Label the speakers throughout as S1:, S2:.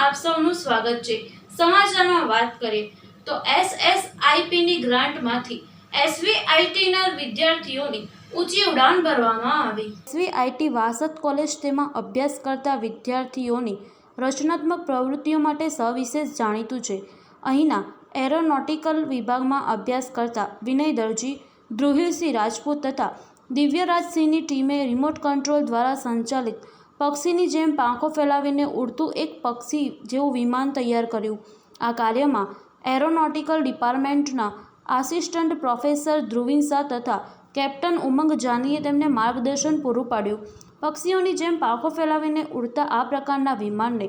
S1: આપ સૌનું સ્વાગત છે। સમાચારમાં વાત કરીએ તો SSIP ની ગ્રાન્ટમાંથી SVIT ના વિદ્યાર્થીઓની ઊંચી ઉડાન ભરવામાં આવી। SVIT વાસદ કોલેજ તેમાં અભ્યાસ કરતા વિદ્યાર્થીઓની રચનાત્મક પ્રવૃત્તિઓ માટે સવિશેષ જાણીતું છે। અહીંના એરોનોટિકલ વિભાગમાં અભ્યાસ કરતા વિનય દરજી, ધ્રુહિલસિંહ રાજપૂત તથા દિવ્યરાજસિંહની ટીમે રિમોટ કંટ્રોલ દ્વારા સંચાલિત પક્ષીની જેમ પાંખો ફેલાવીને ઉડતું એક પક્ષી જેવું વિમાન તૈયાર કર્યું। આ કાર્યમાં એરોનોટિકલ ડિપાર્ટમેન્ટના આસિસ્ટન્ટ પ્રોફેસર ધ્રુવિન શાહ તથા કેપ્ટન ઉમંગ જાનીએ તેમને માર્ગદર્શન પૂરું પાડ્યું। પક્ષીઓની જેમ પાંખો ફેલાવીને ઉડતા આ પ્રકારના વિમાનને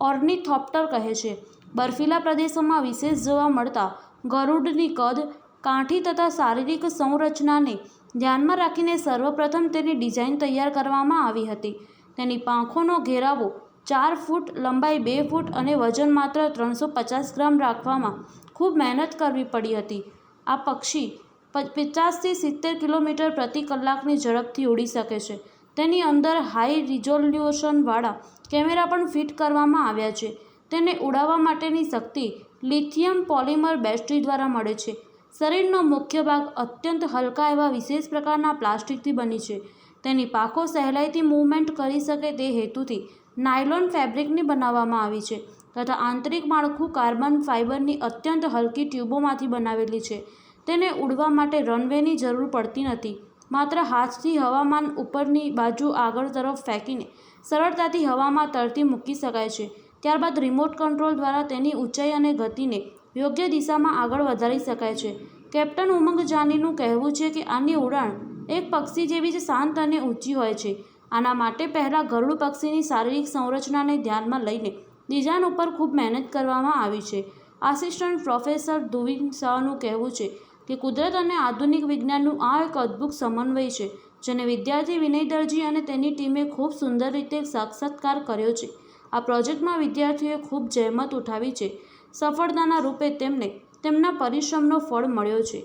S1: ઓર્નિથોપ્ટર કહે છે। બર્ફીલા પ્રદેશોમાં વિશેષ જોવા મળતા ગરુડની કદ, કાઠી તથા શારીરિક સંરચનાને ધ્યાનમાં રાખીને સર્વપ્રથમ તેની ડિઝાઇન તૈયાર કરવામાં આવી હતી। તેની પાંખોનો ઘેરાવો 4 ફૂટ, લંબાઈ 2 ફૂટ અને વજન માત્ર 350 ગ્રામ રાખવામાં ખૂબ મહેનત કરવી પડી હતી। આ પક્ષી 50 થી 70 કિલોમીટર પ્રતિ કલાકની ઝડપથી ઉડી શકે છે। તેની અંદર હાઈ રિઝોલ્યુશનવાળા કેમેરા પણ ફિટ કરવામાં આવ્યા છે। તેને ઉડાવવા માટેની શક્તિ લિથિયમ પોલિમર બેટરી દ્વારા મળે છે। શરીરનો મુખ્ય ભાગ અત્યંત હલકા એવા વિશેષ પ્રકારના પ્લાસ્ટિકથી બની છે। તેની પાંખો સહેલાઈથી મૂવમેન્ટ કરી શકે તે હેતુથી નાયલોન ફેબ્રિકની બનાવવામાં આવી છે તથા આંતરિક માળખું કાર્બન ફાઇબરની અત્યંત હલકી ટ્યુબોમાંથી બનાવેલી છે। તેને ઉડવા માટે રનવેની જરૂર પડતી નથી, માત્ર હાથથી હવામાન ઉપરની બાજુ આગળ તરફ ફેંકીને સરળતાથી હવામાં તરતી મૂકી શકાય છે। ત્યારબાદ રિમોટ કંટ્રોલ દ્વારા તેની ઊંચાઈ અને ગતિને યોગ્ય દિશામાં આગળ વધારી શકાય છે। કેપ્ટન ઉમંગ જાનીનું કહેવું છે કે આની ઉડાન એક પક્ષી જેવી જ શાંત અને ઊંચી હોય છે। આના માટે પહેલાં ગરુડ પક્ષીની શારીરિક સંરચનાને ધ્યાનમાં લઈને ડિઝાઇન ઉપર ખૂબ મહેનત કરવામાં આવી છે। આસિસ્ટન્ટ પ્રોફેસર ધ્રુવિન શાહનું કહેવું છે કે કુદરત અને આધુનિક વિજ્ઞાનનું આ એક અદ્ભુત સમન્વય છે જેને વિદ્યાર્થી વિનય દરજી અને તેની ટીમે ખૂબ સુંદર રીતે સાક્ષાત્કાર કર્યો છે। આ પ્રોજેક્ટમાં વિદ્યાર્થીઓએ ખૂબ જહેમત ઉઠાવી છે। સફળતાના રૂપે તેમને તેમના પરિશ્રમનો ફળ મળ્યો છે।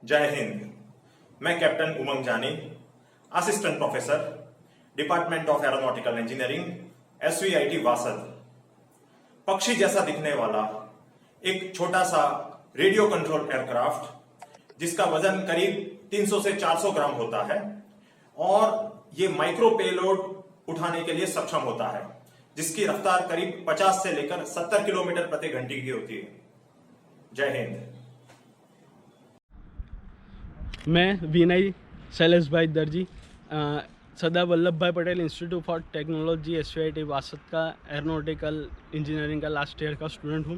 S2: जय हिंद। मैं कैप्टन उमंग जानी, assistant professor, department of aeronautical engineering, SVIT Vasad. पक्षी जैसा दिखने वाला एक छोटा सा रेडियो कंट्रोल एयरक्राफ्ट जिसका वजन करीब 300 से 400 ग्राम होता है और ये माइक्रो पेलोड उठाने के लिए सक्षम होता है, जिसकी रफ्तार करीब 50 से लेकर 70 किलोमीटर प्रति घंटे की होती है। जय हिंद।
S3: मैं विनय शैलेश भाई दर्जी, सरदार Vallabh Bhai Patel institute for technology SVIT Vasad का एरोनॉटिकल इंजीनियरिंग का लास्ट ईयर का स्टूडेंट हूँ।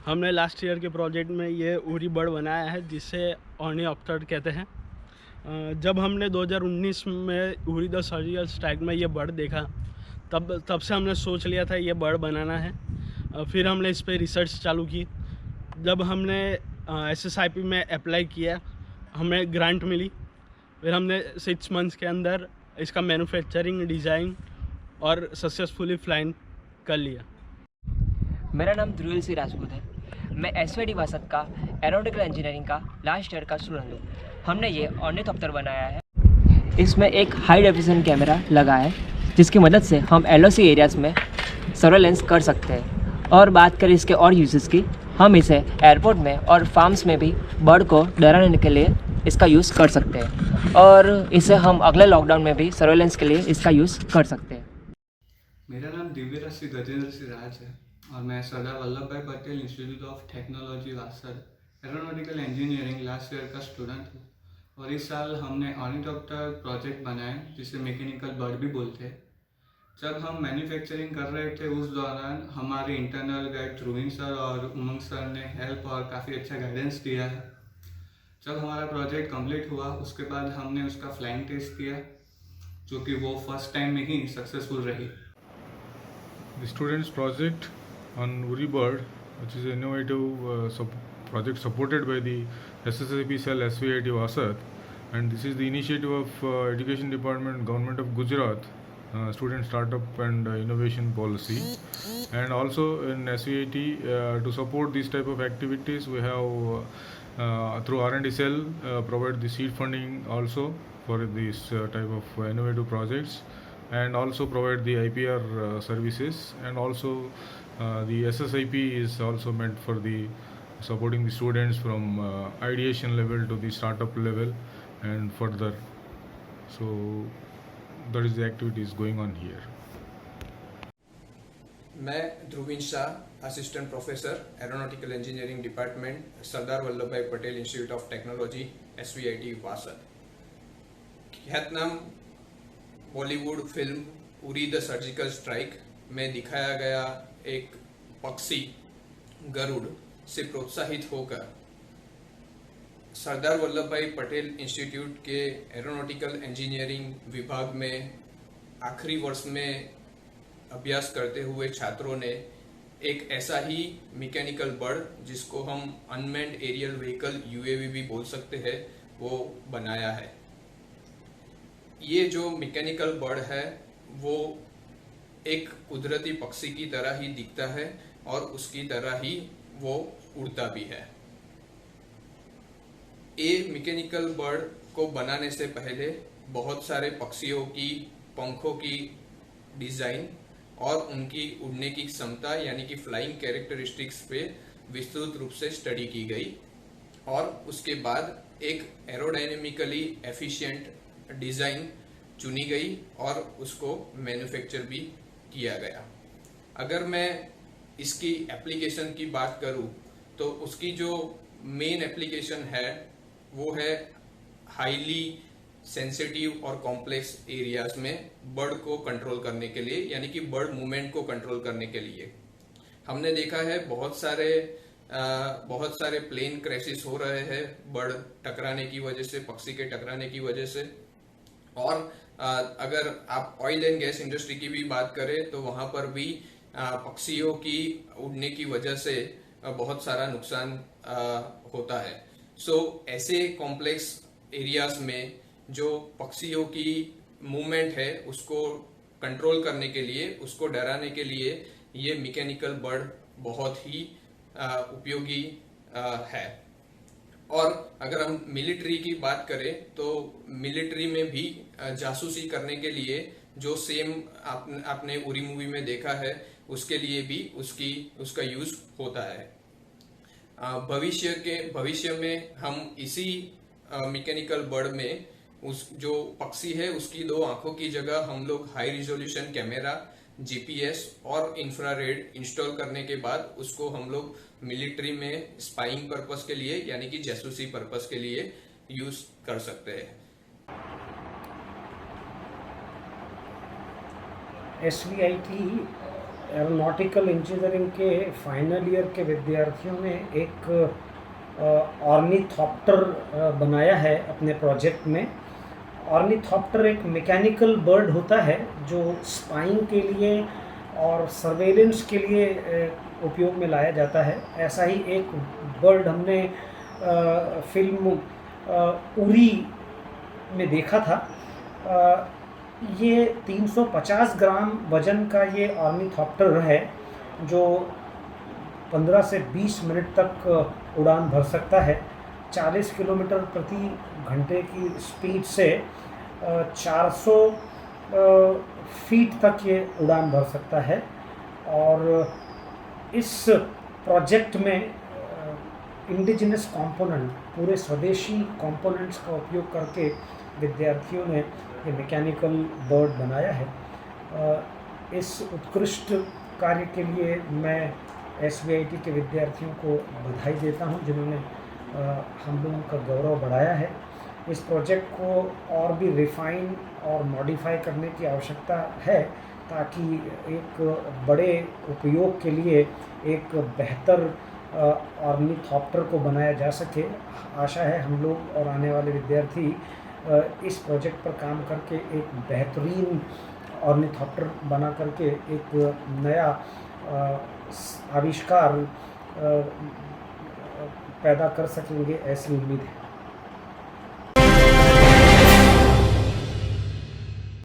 S3: हमने लास्ट ईयर के प्रोजेक्ट में ये उरी बर्ड बनाया है जिसे ऑर्निथोप्टर कहते हैं। जब हमने 2019 में उरी द सर्जिकल स्ट्राइक में ये बर्ड देखा तब से हमने सोच लिया था ये बर्ड बनाना है। फिर हमने इस पर रिसर्च चालू की। जब हमने SSIP में अप्लाई किया, हमें ग्रांट मिली। फिर हमने 6 मंथ्स के अंदर इसका मैन्युफैक्चरिंग, डिज़ाइन और सक्सेसफुली फ्लाइंग कर लिया।
S4: मेरा नाम ध्रुविल सिंह राजपूत है। मैं SVIT वासद का एरोनॉटिकल इंजीनियरिंग का लास्ट ईयर का स्टूडेंट हूँ। हमने ये ऑर्निथोप्टर बनाया है। इसमें एक हाई डेफिनेशन कैमरा लगा है जिसकी मदद से हम LOC एरियाज़ में सर्वेलेंस कर सकते हैं। और बात करें इसके और यूजेस की, हम इसे एयरपोर्ट में और फार्म्स में भी बर्ड को डराने के लिए इसका यूज़ कर सकते हैं और इसे हम अगले लॉकडाउन में भी सर्वेलेंस के लिए इसका यूज़ कर सकते हैं।
S5: मेरा नाम दिव्यराज सिंह गजेंद्र सिंह राज है और मैं सरदार Vallabh Bhai Patel institute of technology Vasad aeronautical engineering last year का स्टूडेंट हूँ। और इस साल हमने ऑर्निथोप्टर प्रोजेक्ट बनाया जिसे मैकेनिकल बर्ड भी बोलते हैं। जब हम मैन्युफैक्चरिंग कर रहे थे उस दौरान हमारे इंटरनल गाइड ध्रुविन सर और उमंग सर ने हेल्प और काफ़ी अच्छा गाइडेंस दिया है। जब हमारा प्रोजेक्ट कंप्लीट हुआ उसके बाद हमने उसका फ्लाइंग टेस्ट किया जो कि वो फर्स्ट टाइम में ही सक्सेसफुल रही।
S6: The students' project on Uri bird, which is an innovative project supported by the SSIP cell SVIT Vasad, and this is the initiative of Education Department, Government of Gujarat, Student Startup and Innovation Policy, and also in SVIT to support these type of activities we have through R&D cell provide the seed funding also for these type of innovative projects. and also provide the IPR services, and also the SSIP is also meant for the supporting the students from ideation level to the startup level and further. So that is the activities going on here.
S7: मैं Dhruvin Shah, assistant professor aeronautical engineering department, Sardar Vallabh Bhai Patel institute of technology, SVIT Vasad. ख्यातनाम Bollywood film Uri the surgical strike में दिखाया गया एक पक्षी गरुड़ से प्रोत्साहित होकर सरदार वल्लभ भाई पटेल इंस्टीट्यूट के एरोनॉटिकल इंजीनियरिंग विभाग में आखिरी वर्ष में अभ्यास करते हुए छात्रों ने एक ऐसा ही मैकेनिकल बर्ड, जिसको हम अनमैन्ड एरियल व्हीकल UAV भी बोल सकते हैं, वो बनाया है। ये जो मैकेनिकल बर्ड है वो एक कुदरती पक्षी की तरह ही दिखता है और उसकी तरह ही वो उड़ता भी है। ये मैकेनिकल बर्ड को बनाने से पहले बहुत सारे पक्षियों की पंखों की डिजाइन और उनकी उड़ने की क्षमता यानी कि फ्लाइंग कैरेक्टरिस्टिक्स पे विस्तृत रूप से स्टडी की गई और उसके बाद एक एरोडायनेमिकली एफिशिएंट डिजाइन चुनी गई और उसको मैन्युफैक्चर भी किया गया। अगर मैं इसकी एप्लीकेशन की बात करूं तो उसकी जो मेन एप्लीकेशन है वो है हाईली सेंसिटिव और कॉम्प्लेक्स एरियाज में बर्ड को कंट्रोल करने के लिए, यानी कि बर्ड मूवमेंट को कंट्रोल करने के लिए। हमने देखा है बहुत सारे प्लेन क्रैशेस हो रहे हैं बर्ड टकराने की वजह से, पक्षी के टकराने की वजह से। और अगर आप ऑयल एंड गैस इंडस्ट्री की भी बात करें तो वहां पर भी पक्षियों की उड़ने की वजह से बहुत सारा नुकसान होता है। ऐसे कॉम्प्लेक्स एरियाज में जो पक्षियों की मूवमेंट है उसको कंट्रोल करने के लिए, उसको डराने के लिए ये मैकेनिकल बर्ड बहुत ही उपयोगी है। और अगर हम मिलिट्री की बात करें तो मिलिट्री में भी जासूसी करने के लिए जो सेम आपने उरी मूवी में देखा है उसके लिए भी उसका यूज होता है। भविष्य में हम इसी मैकेनिकल बर्ड में उस जो पक्षी है उसकी 2 आंखों की जगह हम लोग हाई रिजोल्यूशन कैमरा, GPS और इंफ्रारेड इंस्टॉल करने के बाद उसको हम लोग मिलिट्री में स्पाइंग पर्पस के लिए यानी कि जासूसी पर्पस के लिए यूज कर सकते हैं।
S8: SVIT एरोनॉटिकल इंजीनियरिंग के फाइनल ईयर के विद्यार्थियों ने एक ऑर्निथॉप्टर बनाया है अपने प्रोजेक्ट में। ऑर्निथॉप्टर एक मैकेनिकल बर्ड होता है जो स्पाइंग के लिए और सर्वेलेंस के लिए उपयोग में लाया जाता है। ऐसा ही एक बर्ड हमने फिल्म उरी में देखा था। ये 350 ग्राम वजन का ये ऑर्निथॉप्टर है जो 15 से 20 मिनट तक उड़ान भर सकता है। 40 किलोमीटर प्रति घंटे की स्पीड से 400 फीट तक ये उड़ान भर सकता है। और इस प्रोजेक्ट में इंडिजिनस कंपोनेंट, पूरे स्वदेशी कंपोनेंट्स का उपयोग करके विद्यार्थियों ने ये मैकेनिकल बर्ड बनाया है। इस उत्कृष्ट कार्य के लिए मैं SVIT के विद्यार्थियों को बधाई देता हूं जिन्होंने हम लोगों का गौरव बढ़ाया है। इस प्रोजेक्ट को और भी रिफाइन और मॉडिफाई करने की आवश्यकता है ताकि एक बड़े उपयोग के लिए एक बेहतर ऑर्निथॉप्टर को बनाया जा सके। आशा है हम लोग और आने वाले विद्यार्थी इस प्रोजेक्ट पर काम करके एक बेहतरीन ऑर्निथॉप्टर बना करके एक नया आविष्कार पैदा कर सकेंगे, ऐसी उम्मीद है।